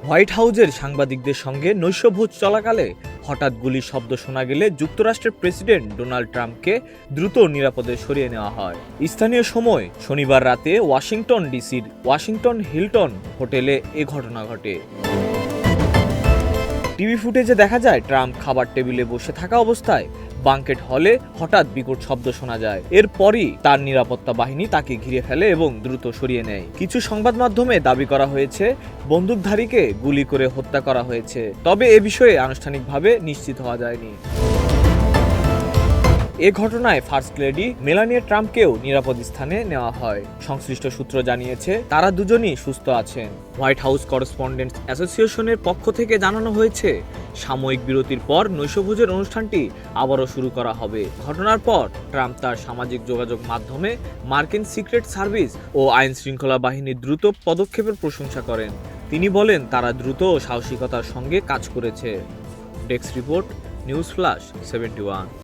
White হাউজের সাংবাদিকদের সঙ্গে নৈশভোজ চলাকালে হঠাৎ গুলির শব্দ শোনা গেলে যুক্তরাষ্ট্রের প্রেসিডেন্ট ডোনাল্ড ট্রাম্পকে দ্রুত নিরাপদে সরিয়ে নেওয়া হয়। স্থানীয় সময় শনিবার রাতে ওয়াশিংটন ডিসির ওয়াশিংটন হিলটন হোটেলে এ ঘটনা ঘটে। টিভি ফুটেজে দেখা যায় ট্রাম্প খাবার টেবিলে বসে থাকা অবস্থায় বাঙ্কেট হলে হঠাৎ বিকট শব্দ শোনা যায়। এরপরই তার নিরাপত্তা বাহিনী তাকে ঘিরে ফেলে এবং দ্রুত সরিয়ে নেয়। কিছু সংবাদ মাধ্যমে দাবি করা হয়েছে বন্দুকধারীকে গুলি করে হত্যা করা হয়েছে, তবে এ বিষয়ে আনুষ্ঠানিকভাবে নিশ্চিত হওয়া যায়নি। এ ঘটনায় ফার্স্ট লেডি মেলানিয়া ট্রাম্পকেও নিরাপদ স্থানে নেওয়া হয়। সংশ্লিষ্ট সূত্র জানিয়েছে তারা দুজনই সুস্থ আছেন। হোয়াইট হাউস করেসপন্ডেন্টস অ্যাসোসিয়েশনের পক্ষ থেকে জানানো হয়েছে সাময়িক বিরতির পর নৈশভোজের অনুষ্ঠানটি আবারও শুরু করা হবে। ঘটনার পর ট্রাম্প তার সামাজিক যোগাযোগ মাধ্যমে মার্কিন সিক্রেট সার্ভিস ও আইন শৃঙ্খলা বাহিনীর দ্রুত পদক্ষেপের প্রশংসা করেন। তিনি বলেন তারা দ্রুত ও সাহসিকতার সঙ্গে কাজ করেছে। Desk report, news flash 71।